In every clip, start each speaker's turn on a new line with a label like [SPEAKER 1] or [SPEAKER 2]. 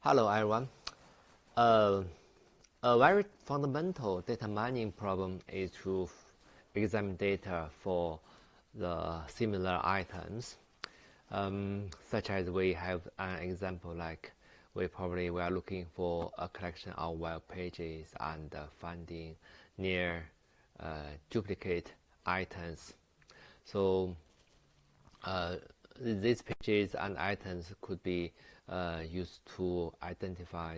[SPEAKER 1] Hello everyone. Uh, a very fundamental data mining problem is to examine data for the similar items, such as we have an example like we are looking for a collection of web pages and finding near duplicate items. So these pages and items could be used to identify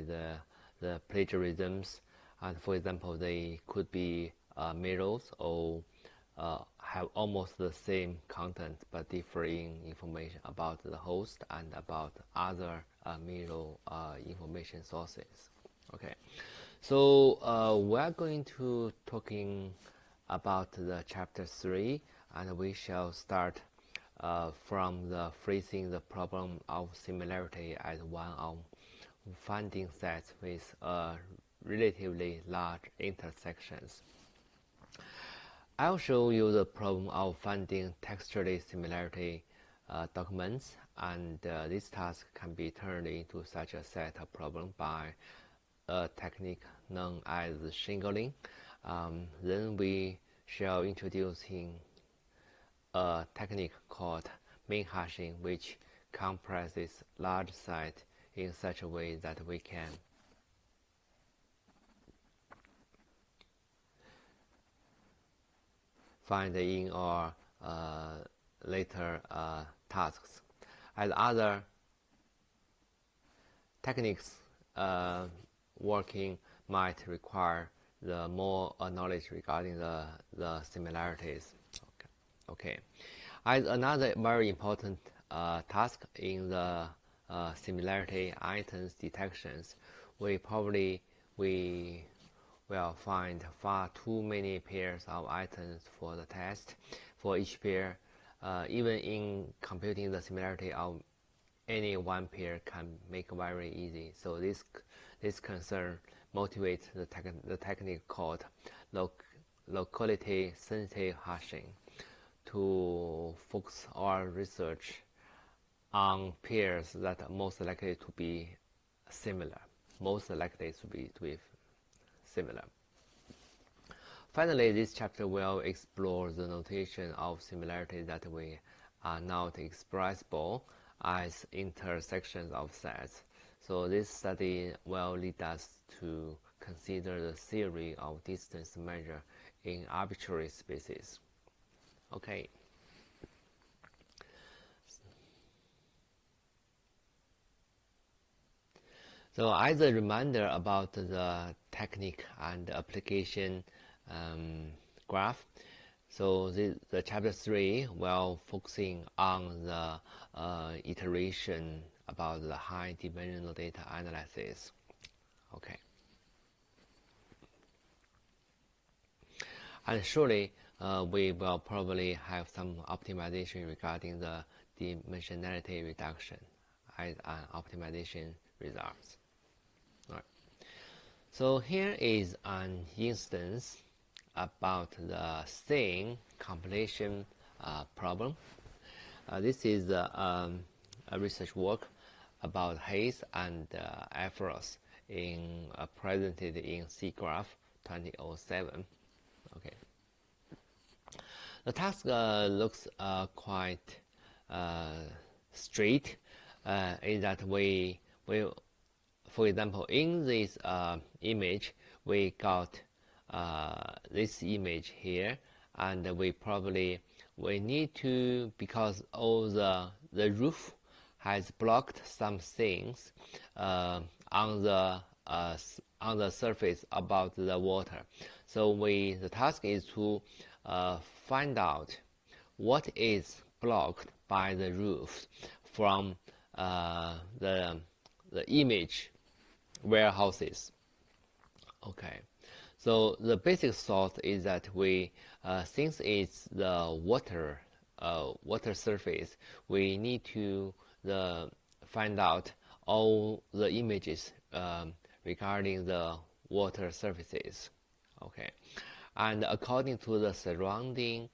[SPEAKER 1] the plagiarisms, and for example they could be mirrors or have almost the same content but differing information about the host and about other mirror information sources. Okay, so we are going to talking about the chapter 3, and we shall start from the phrasing the problem of similarity as one of finding sets with relatively large intersections. I'll show you the problem of finding textually similarity documents, and this task can be turned into such a set of problem by a technique known as shingling. Then we shall introducing a technique called min hashing, which compresses large sets in such a way that we can find in our later tasks. As other techniques working might require the more knowledge regarding the similarities. Okay. As another very important task in the similarity items detections, we will find far too many pairs of items for the test. For each pair, even in computing the similarity of any one pair can make very easy. So this concern motivates the technique called locality sensitive hashing to focus our research on pairs that are most likely to be similar. Finally, this chapter will explore the notation of similarity that we are not expressible as intersections of sets. So this study will lead us to consider the theory of distance measure in arbitrary spaces. Okay. So as a reminder about the technique and application graph, so the chapter 3 will focusing on the iteration about the high dimensional data analysis. Okay. And surely we will probably have some optimization regarding the dimensionality reduction as an optimization results. Right. So here is an instance about the same compilation problem. This is a research work about Hayes and Efros presented in SIGGRAPH 2007. Okay. The task looks quite straight in that we for example, in this image, we got this image here, and we need to, because all the roof has blocked some things on the surface about the water. So the task is to find out what is blocked by the roof from the image warehouses. Okay, so the basic thought is that since it's the water surface, we need to find out all the images regarding the water surfaces. Okay, and according to the surrounding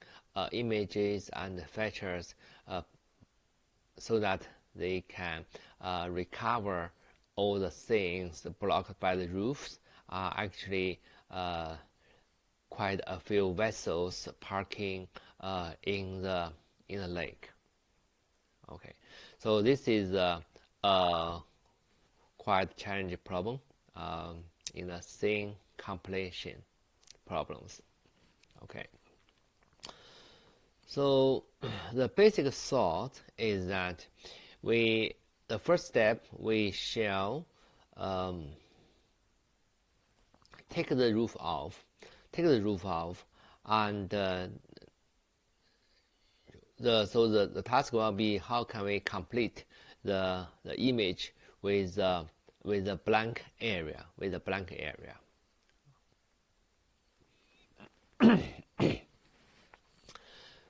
[SPEAKER 1] images and features, so that they can recover all the things blocked by the roofs are actually quite a few vessels parking in the lake. Okay, so this is a quite challenging problem in the scene completion problems. Okay, so the basic thought is that the first step, we shall take the roof off, and the task will be how can we complete the image with a blank area,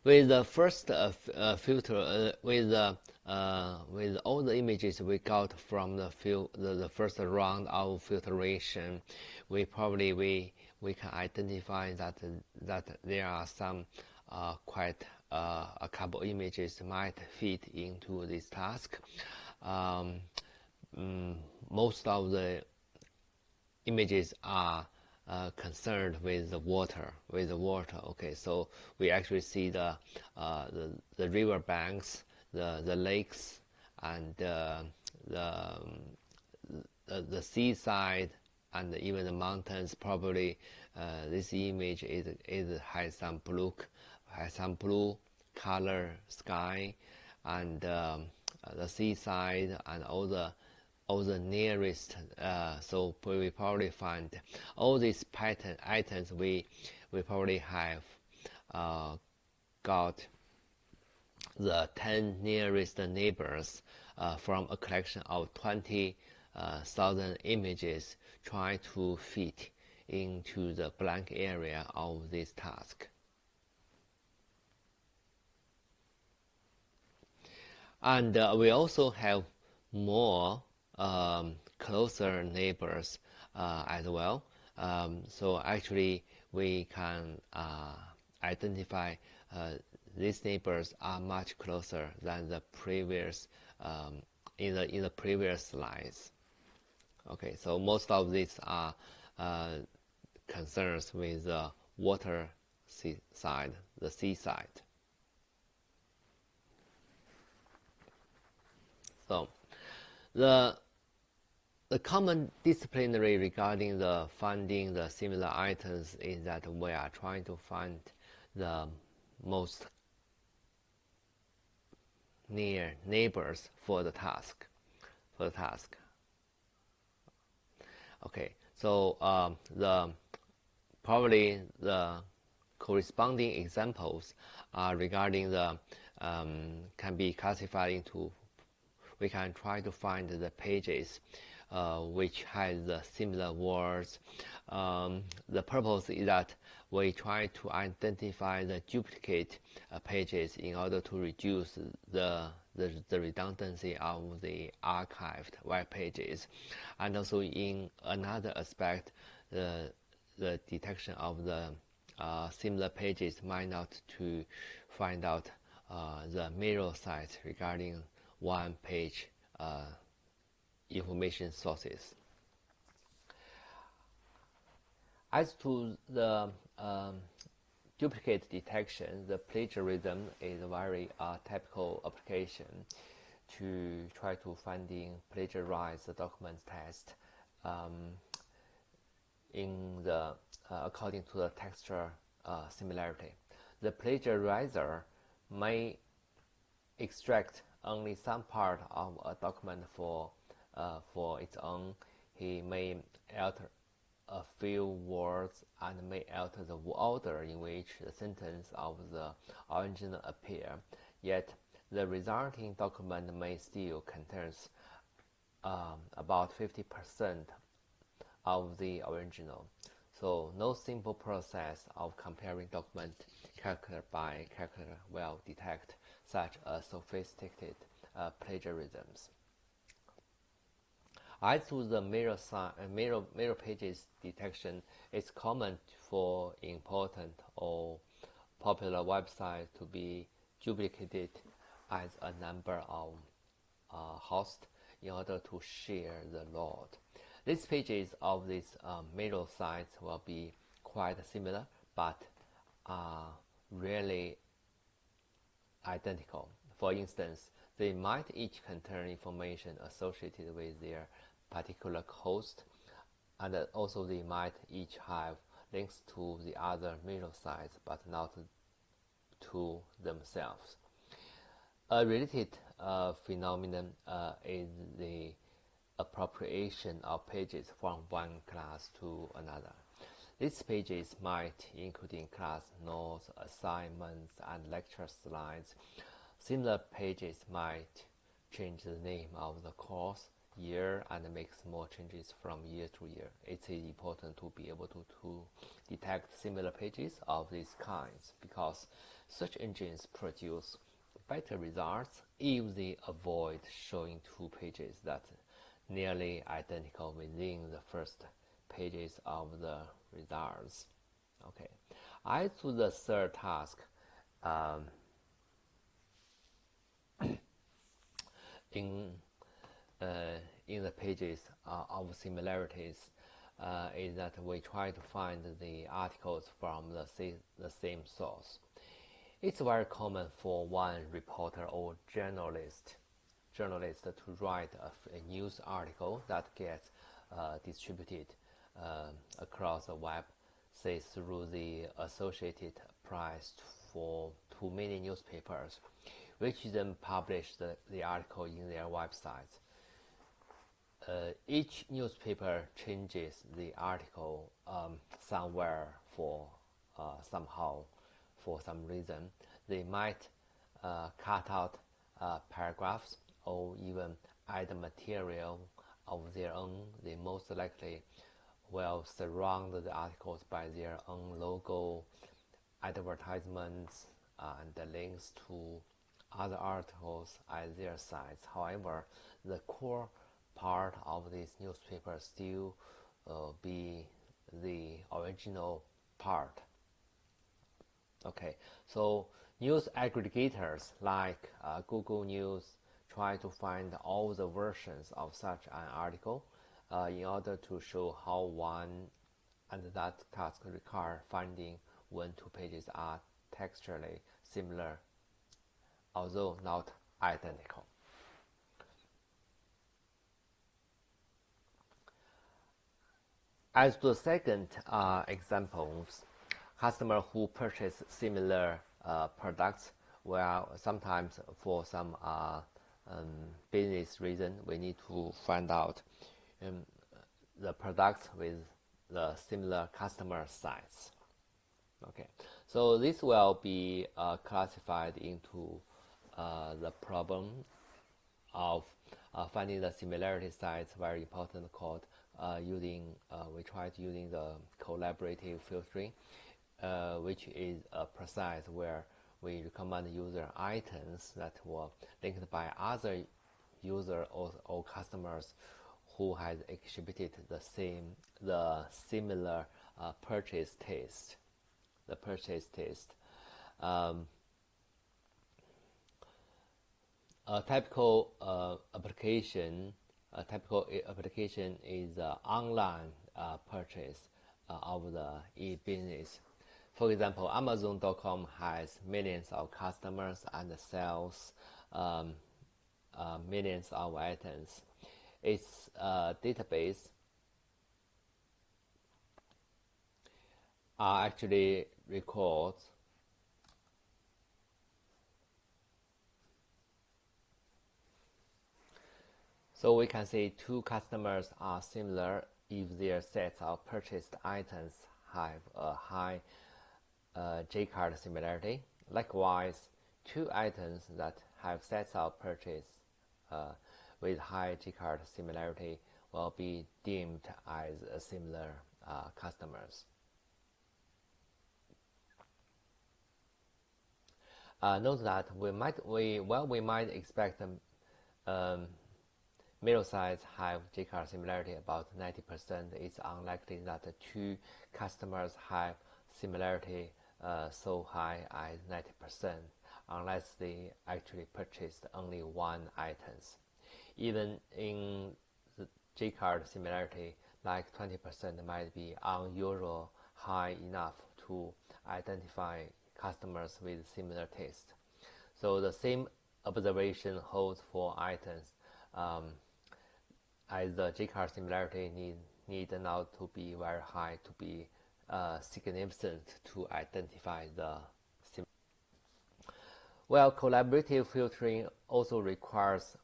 [SPEAKER 1] With the first filter, with all the images we got from the first round of filtration, we can identify that there are some quite a couple images might fit into this task. Most of the images are concerned with the water. Okay, so we actually see the river banks, the lakes, and the seaside, and even the mountains. Probably this image has some blue color sky, and the seaside, and all the nearest, so we probably find all these pattern items. We probably have got the 10 nearest neighbors from a collection of 20,000 images, try to fit into the blank area of this task. And we also have more closer neighbors as well. So actually we can identify these neighbors are much closer than the previous in the previous slides. Okay, so most of these are concerns with the water side, the seaside. So the common disciplinary regarding the finding the similar items is that we are trying to find the most near neighbors for the task. Okay, so probably the corresponding examples are regarding the can be classified into. We can try to find the pages which has the similar words. The purpose is that we try to identify the duplicate pages in order to reduce the redundancy of the archived web pages, and also in another aspect, the detection of the similar pages might not to find out the mirror sites regarding one page information sources. As to the duplicate detection, the plagiarism is a very typical application to try to finding plagiarized documents test in the according to the texture similarity. The plagiarizer may extract only some part of a document for its own. He may alter a few words and may alter the order in which the sentence of the original appear, yet the resulting document may still contains about 50% of the original. So no simple process of comparing document character by character will detect such a sophisticated plagiarisms. As to the mirror pages detection, it's common for important or popular websites to be duplicated as a number of hosts in order to share the load. These pages of these middle sites will be quite similar, but are really identical. For instance, they might each contain information associated with their particular host, and also they might each have links to the other middle sites, but not to themselves. A related phenomenon is the appropriation of pages from one class to another. These pages might include class notes, assignments, and lecture slides. Similar pages might change the name of the course, year, and make small changes from year to year. It is important to be able to detect similar pages of these kinds, because search engines produce better results if they avoid showing two pages that nearly identical within the first pages of the results. Okay, as to the third task, in the pages of similarities, is that we try to find the articles from the same source. It's very common for one reporter or journalist to write a news article that gets distributed across the web, say through the Associated Press for too many newspapers, which then publish the article in their websites. Each newspaper changes the article somewhere somehow, for some reason. They might cut out paragraphs or even add material of their own. They most likely will surround the articles by their own logo, advertisements, and links to other articles at their sites. However, the core part of this newspaper still be the original part. Okay, so news aggregators like Google News try to find all the versions of such an article in order to show how one and that task require finding when two pages are textually similar, although not identical. As to the second examples, customers who purchase similar products, well, sometimes for some business reason, we need to find out the products with the similar customer sites. Okay, so this will be classified into the problem of finding the similarity sites, very important, called we tried using the collaborative filtering, which is a process where we recommend user items that were linked by other user or customers who has exhibited the similar purchase taste. The purchase taste. A typical application is online purchase of the e-business. For example, Amazon.com has millions of customers and sells millions of items. Its database actually records so we can say two customers are similar if their sets of purchased items have a high J-card similarity. Likewise, two items that have sets of purchase with high J-card similarity will be deemed as similar customers. Note that we might expect middle sites have J-card similarity about 90%. It's unlikely that the two customers have similarity so high as 90%, unless they actually purchased only one item. even in the J-card similarity, like 20% might be unusual high enough to identify customers with similar taste. So the same observation holds for items, as the J-card similarity need not to be very high to be significant to identify the similarity. Well, collaborative filtering also requires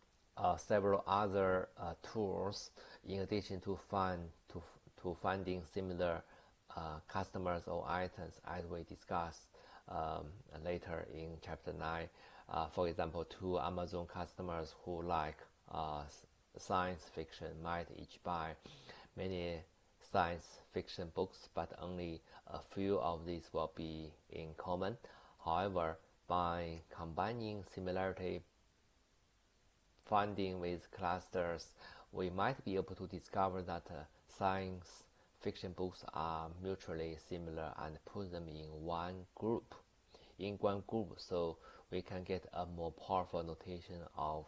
[SPEAKER 1] several other tools in addition to finding similar customers or items, as we discuss later in chapter 9. For example, two Amazon customers who like science fiction might each buy many science fiction books, but only a few of these will be in common. However, by combining similarity finding with clusters, we might be able to discover that science fiction books are mutually similar and put them in one group. So we can get a more powerful notation of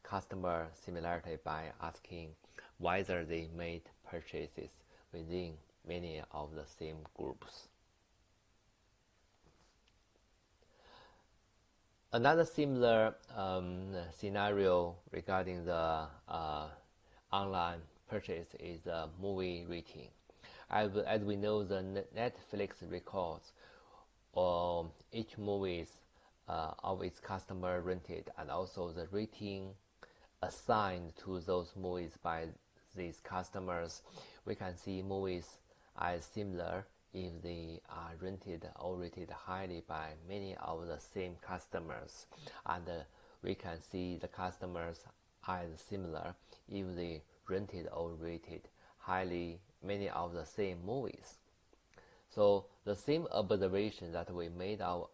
[SPEAKER 1] customer similarity by asking whether they made purchases within many of the same groups. Another similar scenario regarding the online purchase is movie rating. As we know, the Netflix records each movies of its customer rented, and also the rating assigned to those movies by these customers. We can see movies as similar if they are rented or rated highly by many of the same customers, and we can see the customers as similar if they rented or rated highly many of the same movies. So the same observation that we made out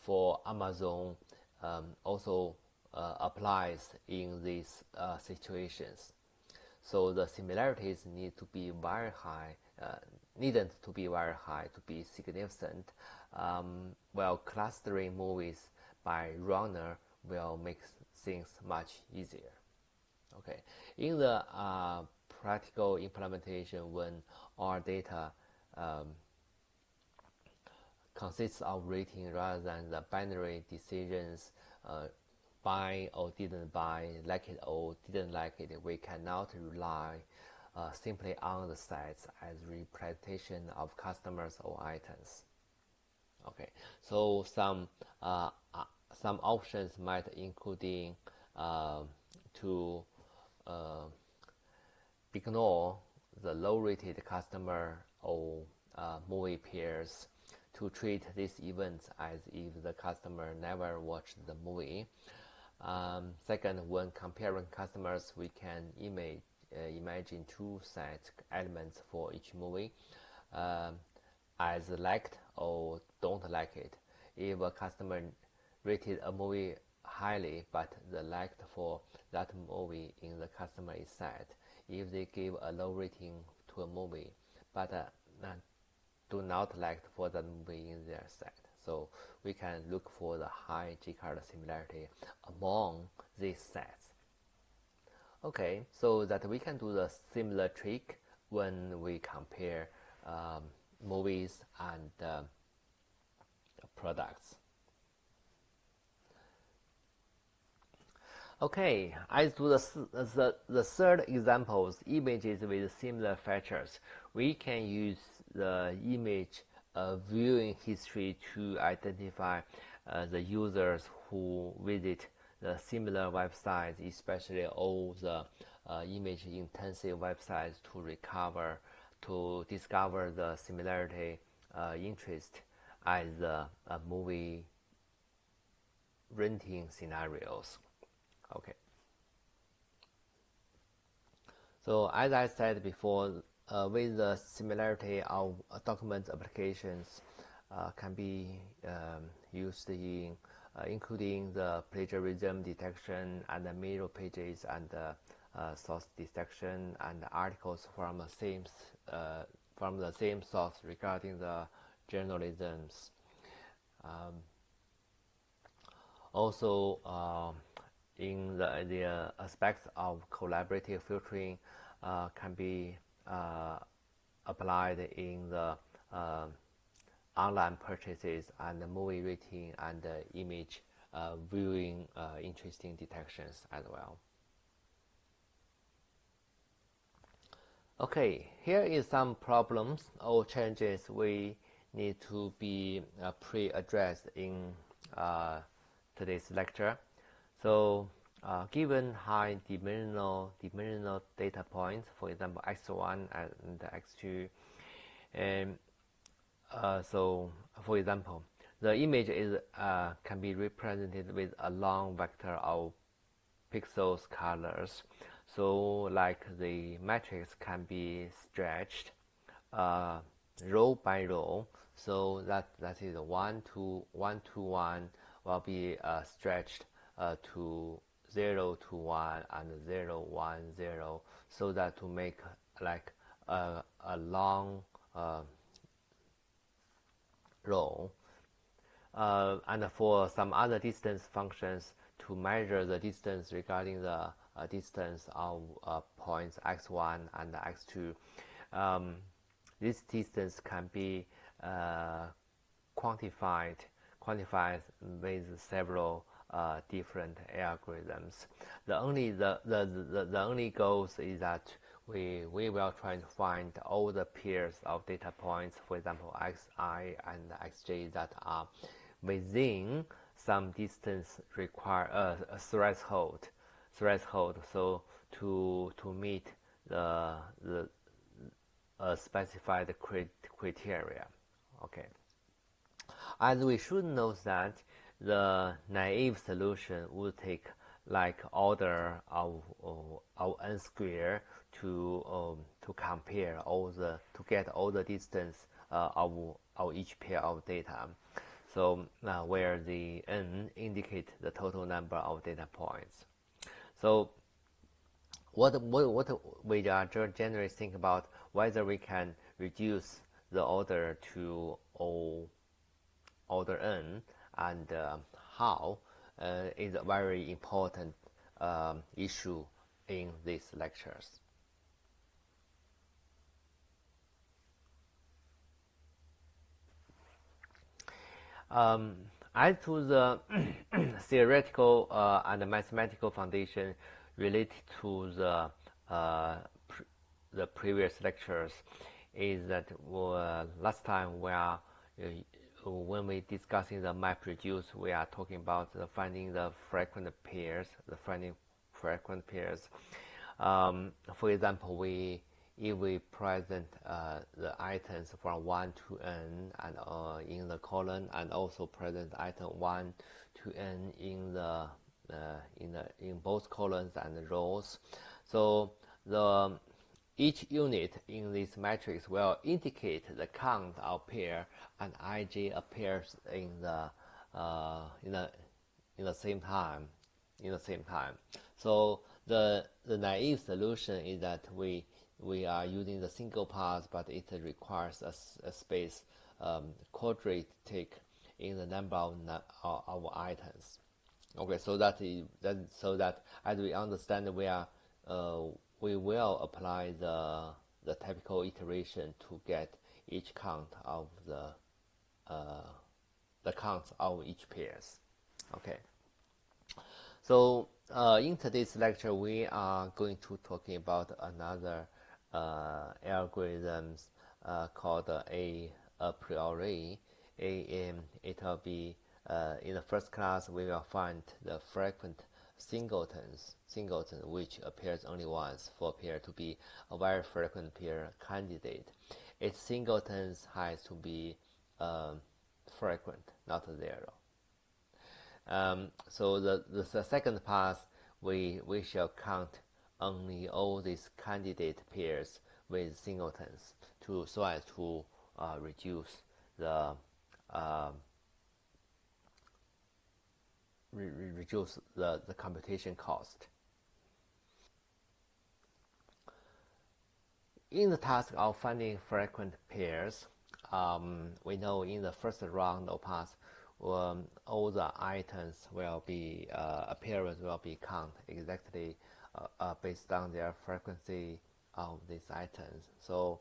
[SPEAKER 1] for Amazon also applies in these situations. So the similarities need to be very high, needn't to be very high to be significant. While clustering movies by genre will make things much easier. Okay, in the practical implementation, when our data consists of rating rather than the binary decisions, buy or didn't buy, like it or didn't like it, we cannot rely simply on the sets as representation of customers or items. Okay, so some options might including to ignore the low-rated customer or movie pairs, to treat these events as if the customer never watched the movie. Second, when comparing customers, we can imagine two set elements for each movie, as liked or don't like it. If a customer rated a movie highly, but the liked for that movie in the customer is set. If they give a low rating to a movie, but do not like for that movie in their set, so we can look for the high J-card similarity among these sets. Okay, so that we can do the similar trick when we compare movies and products. Okay, as to the third examples, images with similar features, we can use the image viewing history to identify the users who visit the similar websites, especially all the image intensive websites, to discover the similarity interest as movie renting scenarios. Okay. So as I said before, with the similarity of document applications can be used in including the plagiarism detection and the mirror pages and source detection and articles from the same source regarding the journalisms. Also, in the aspects of collaborative filtering can be applied in the online purchases and movie rating and image viewing interesting detections as well. Okay, here is some problems or challenges we need to be pre-addressed in today's lecture. So given high dimensional data points, for example x1 and x2, and so for example the image is can be represented with a long vector of pixels colors, so like the matrix can be stretched row by row, so that is 1 to 1 will be stretched to 0 to 1 and 0 1 0, so that to make like a long row. And for some other distance functions to measure the distance regarding the distance of points x1 and x2, this distance can be quantified with several different algorithms. The only goal is that we will try to find all the pairs of data points, for example xi and xj, that are within some distance require a threshold, so to meet the specified criteria. Okay. As we should note that the naive solution would take like order of n square to compare to get all the distance of each pair of data. So where the n indicate the total number of data points. So what we are generally think about whether we can reduce the order to order n, and how is a very important issue in these lectures. As to the theoretical and mathematical foundation related to the previous lectures, is that last time when we discussing the MapReduce, we are talking about finding the frequent pairs, for example, if we present the items from 1 to n and in the column, and also present item 1 to n in both columns and rows, so each unit in this matrix will indicate the count of pair, and ij appears in the same time. So the naive solution is that we are using the single pass, but it requires a space quadratic in the number of items. Okay, so that as we understand, we will apply the typical iteration to get each count of the counts of each pairs. Okay. So in today's lecture, we are going to talking about another algorithms called a priori. It will be in the first class we will find the frequent singleton which appears only once for a pair to be a very frequent pair candidate. Its singletons has to be frequent, not zero. So the second pass, we shall count only all these candidate pairs with singletons so as to reduce the computation cost. In the task of finding frequent pairs, we know in the first round of pass all the items will be appearance will be count exactly based on their frequency of these items. So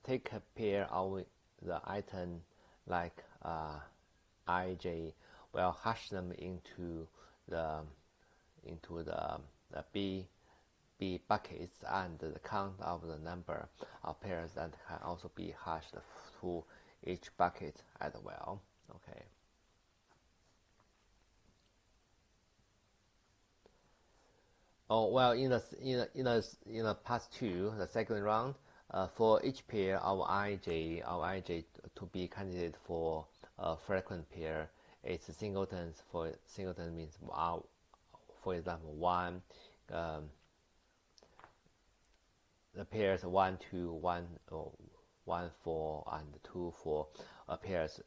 [SPEAKER 1] take a pair of the item like ij, will hash them into the B buckets, and the count of the number of pairs that can also be hashed to each bucket as well. Okay. Oh well, in the past two, the second round, for each pair of ij to be candidate for a frequent pair, it's singletons. For singleton means for example, one, the pairs 1 2 1 or 1 4 and 2 4 appears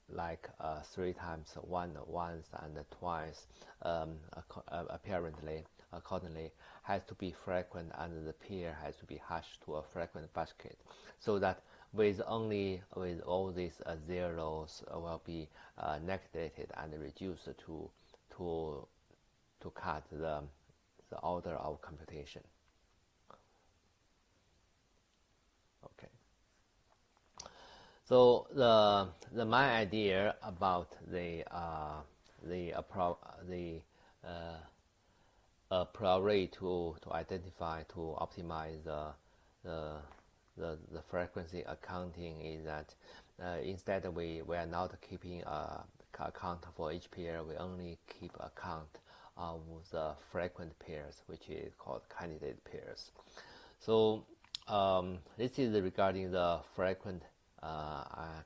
[SPEAKER 1] like 3 times 1 once and twice apparently accordingly has to be frequent, and the pair has to be hashed to a frequent basket, so that with all these zeros will be negated and reduced to cut the order of computation. Okay. So the main idea about the priori to identify, to optimize the frequency accounting is that instead we are not keeping a count for each pair. We only keep a count of the frequent pairs, which is called candidate pairs. So this is regarding the frequent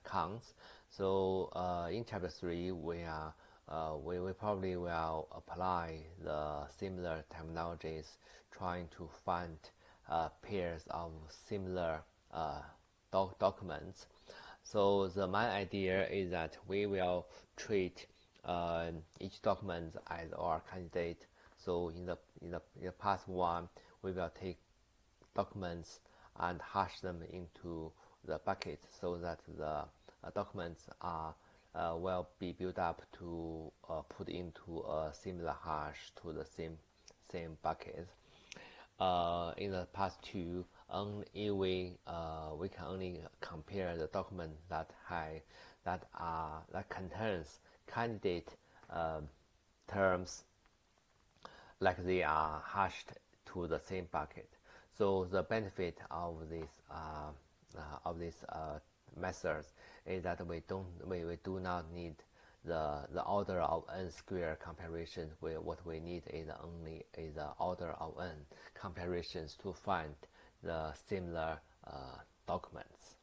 [SPEAKER 1] counts. So in chapter 3, we probably will apply the similar terminologies, trying to find pairs of similar documents. So the main idea is that we will treat each document as our candidate. So in the past one, we will take documents and hash them into the bucket, so that the documents will be built up to put into a similar hash to the same bucket. In the past two, we can only compare the document that contains candidate terms, like they are hashed to the same bucket. So the benefit of these methods is that we do not need the order of n square comparisons. What we need is the order of n comparisons to find the similar documents.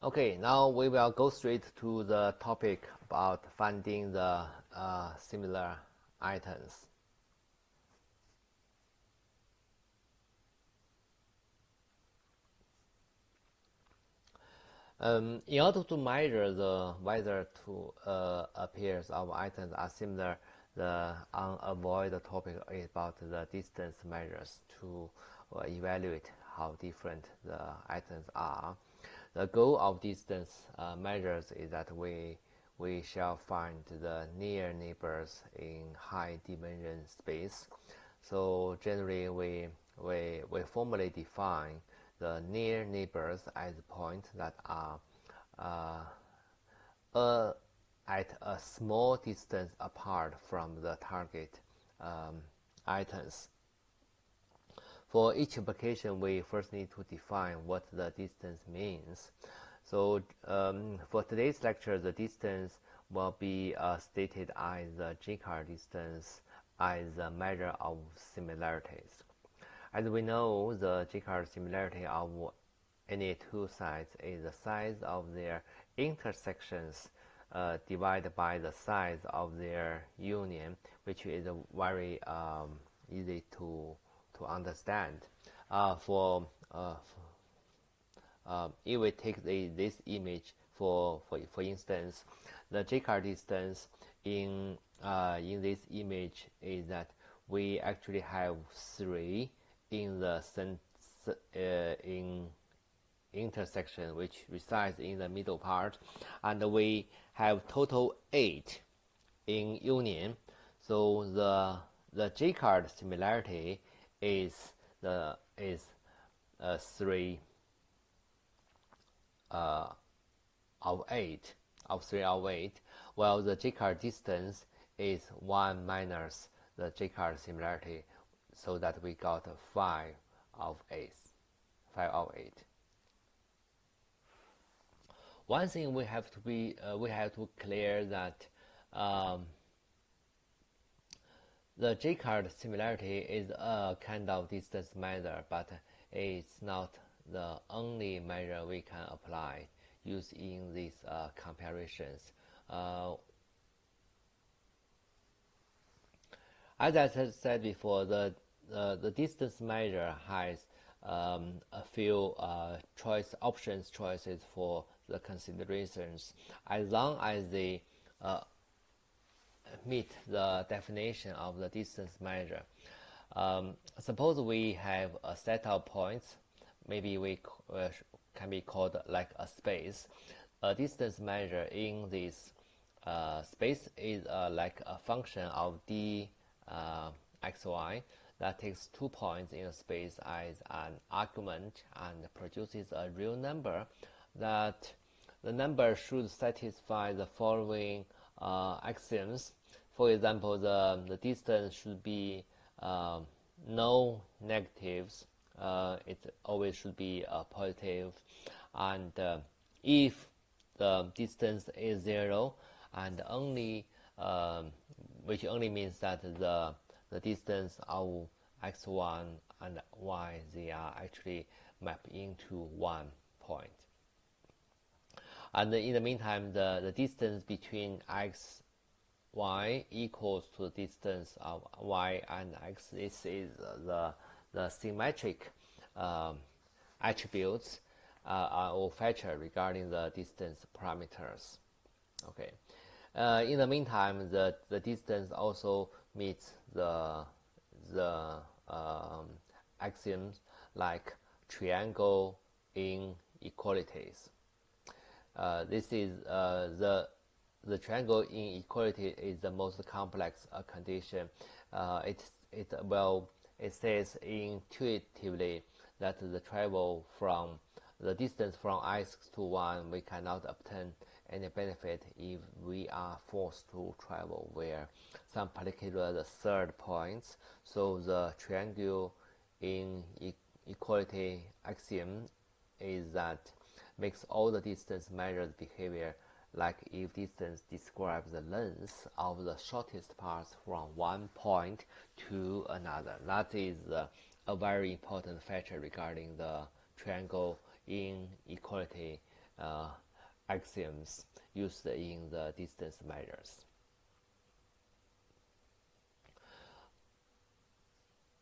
[SPEAKER 1] Okay, now we will go straight to the topic about finding the similar items. In order to measure whether two pairs of items are similar, the unavoidable topic is about the distance measures to evaluate how different the items are. The goal of distance measures is that we shall find the near neighbors in high dimension space. So generally we formally define the near neighbors as points that are at a small distance apart from the target items. For each application, we first need to define what the distance means. So for today's lecture, the distance will be stated as the J-CAR distance as a measure of similarities. As we know, the J-CAR similarity of any two sides is the size of their intersections divided by the size of their union, which is very easy to understand. If we take this image for instance, the J-CAR distance in this image is that we actually have 3 in the in intersection which resides in the middle part, and we have total 8 in union. So the J-card similarity is 3 of 8 of 3 of 8, while the J-card distance is 1 minus the J-card similarity, so that we got 5 of 8. One thing we have to clear that the J-card similarity is a kind of distance measure, but it's not the only measure we can apply using these comparisons. As I said before, the distance measure has a few choices for the considerations, as long as they meet the definition of the distance measure. Suppose we have a set of points, maybe we can be called like a space. A distance measure in this space is like a function of d xy that takes 2 points in a space as an argument and produces a real number. That the number should satisfy the following axioms. For example, the distance should be no negatives. It always should be positive, and if the distance is 0, and only which only means that the distance of x1 and y, they are actually mapped into 1 point. And in the meantime, the distance between x, y equals to the distance of y and x. This is the symmetric attributes or feature regarding the distance parameters. Okay. In the meantime, the distance also meets the axioms like triangle inequalities. This is the triangle inequality is the most complex condition. It says intuitively that the distance from x to 1, we cannot obtain any benefit if we are forced to travel where some particular third points. So the triangle inequality axiom is that makes all the distance measures behavior like if distance describes the length of the shortest path from one point to another. That is a very important feature regarding the triangle inequality axioms used in the distance measures.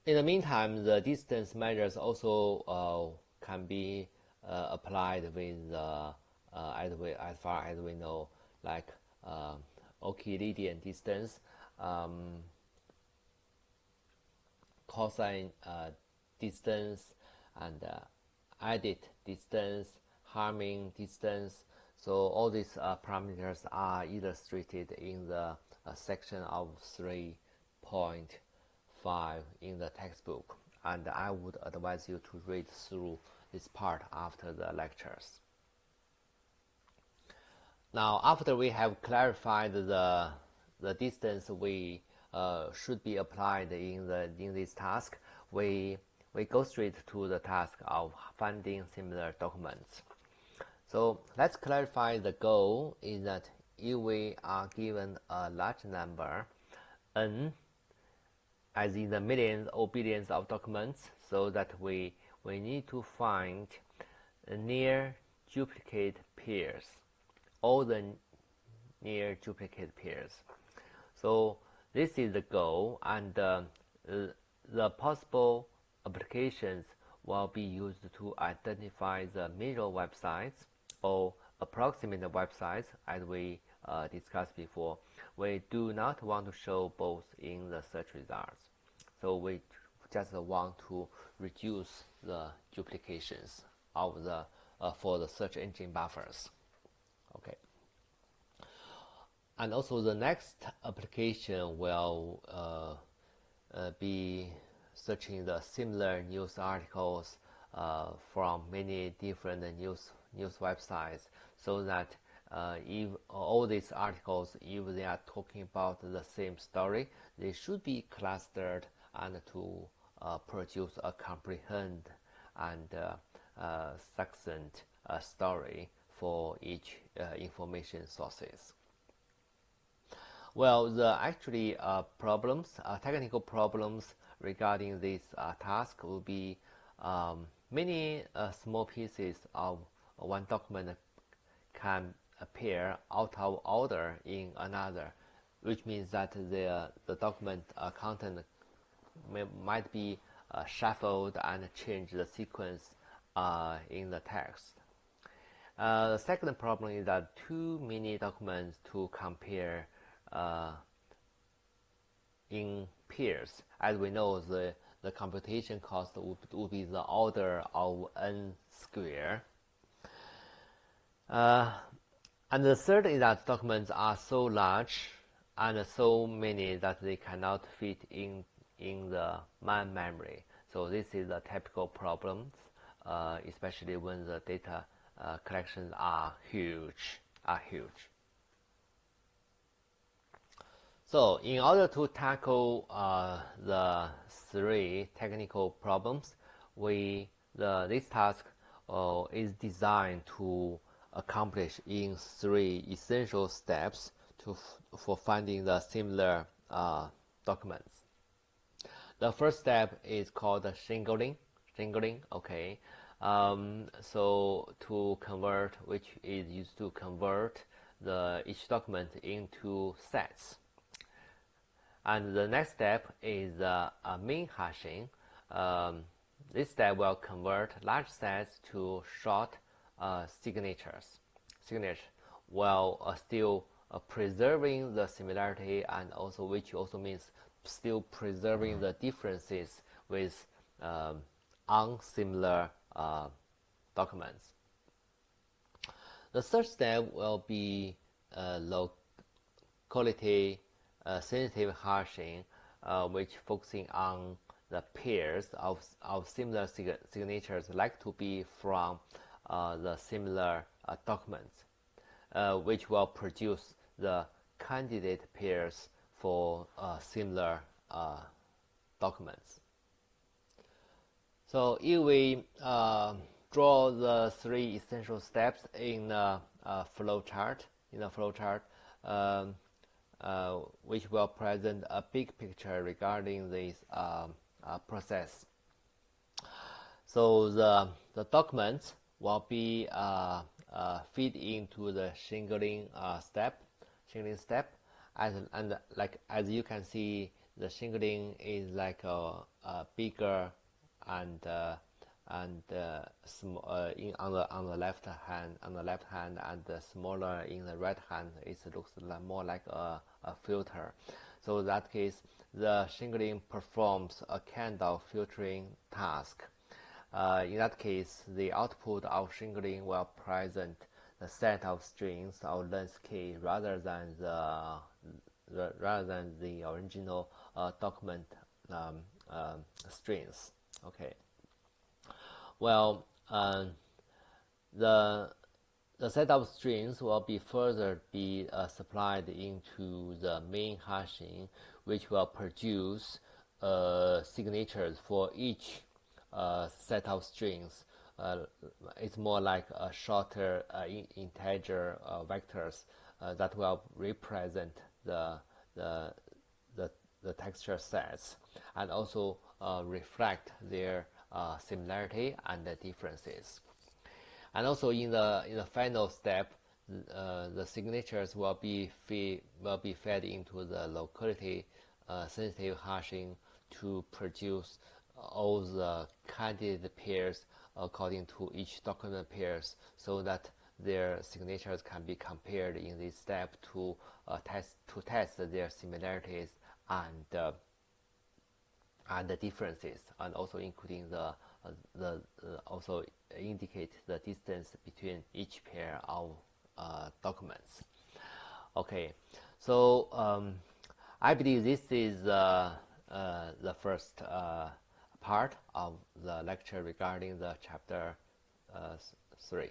[SPEAKER 1] In the meantime, the distance measures also can be applied with as far as we know, like Euclidean distance, cosine distance, and edit distance, Hamming distance. So all these parameters are illustrated in the section of 3.5 in the textbook, and I would advise you to read through this part after the lectures. Now, after we have clarified the distance we should be applied in this task, we go straight to the task of finding similar documents. So let's clarify the goal is that if we are given a large number, n, as in the millions or billions of documents, so that we need to find near duplicate pairs, all the near duplicate pairs. So this is the goal, and the possible applications will be used to identify the mirror websites or approximate websites, as we discussed before. We do not want to show both in the search results. So we just want to reduce the duplications of the for the search engine buffers. Okay. And also the next application will be searching the similar news articles from many different news websites, so that if all these articles, if they are talking about the same story, they should be clustered and to produce a comprehend and succinct story for each information sources. Well, the actually technical problems regarding this task will be many small pieces of one document can appear out of order in another, which means that the document content might be shuffled and change the sequence in the text. The second problem is that too many documents to compare in pairs. As we know, the computation cost would be the order of n square. And the third is that documents are so large and so many that they cannot fit in the main memory. So this is a typical problem, especially when the data collections are huge. So in order to tackle the three technical problems, this task is designed to accomplish in three essential steps for finding the similar documents. The first step is called shingling. Okay. So to convert, which is used to convert each document into sets. And the next step is min hashing. This step will convert large sets to short signatures, while still preserving the similarity, and also which also means still preserving the differences with unsimilar documents. The third step will be low quality sensitive hashing, which focusing on the pairs of similar signatures like to be from the similar documents, which will produce the candidate pairs for similar documents. So if we draw the three essential steps in a flowchart, which will present a big picture regarding this process. So the documents will be feed into the shingling step, as you can see, the shingling is like a bigger and on the left hand, and smaller in the right hand. It looks more like a filter. So in that case, the shingling performs a kind of filtering task. In that case, the output of shingling will present the set of strings of length k rather than the original document strings. Okay. Well, the set of strings will be further supplied into the main hashing, which will produce signatures for each set of strings. It's more like a shorter integer vectors that will represent the texture sets, and also reflect their similarity and the differences. And also in the final step, the signatures will be fed into the low quality sensitive hashing to produce all the candidate pairs according to each document pairs, so that their signatures can be compared in this step to test their similarities and and the differences, and also including the also indicate the distance between each pair of documents. Okay, so I believe this is the first part of the lecture regarding the chapter 3.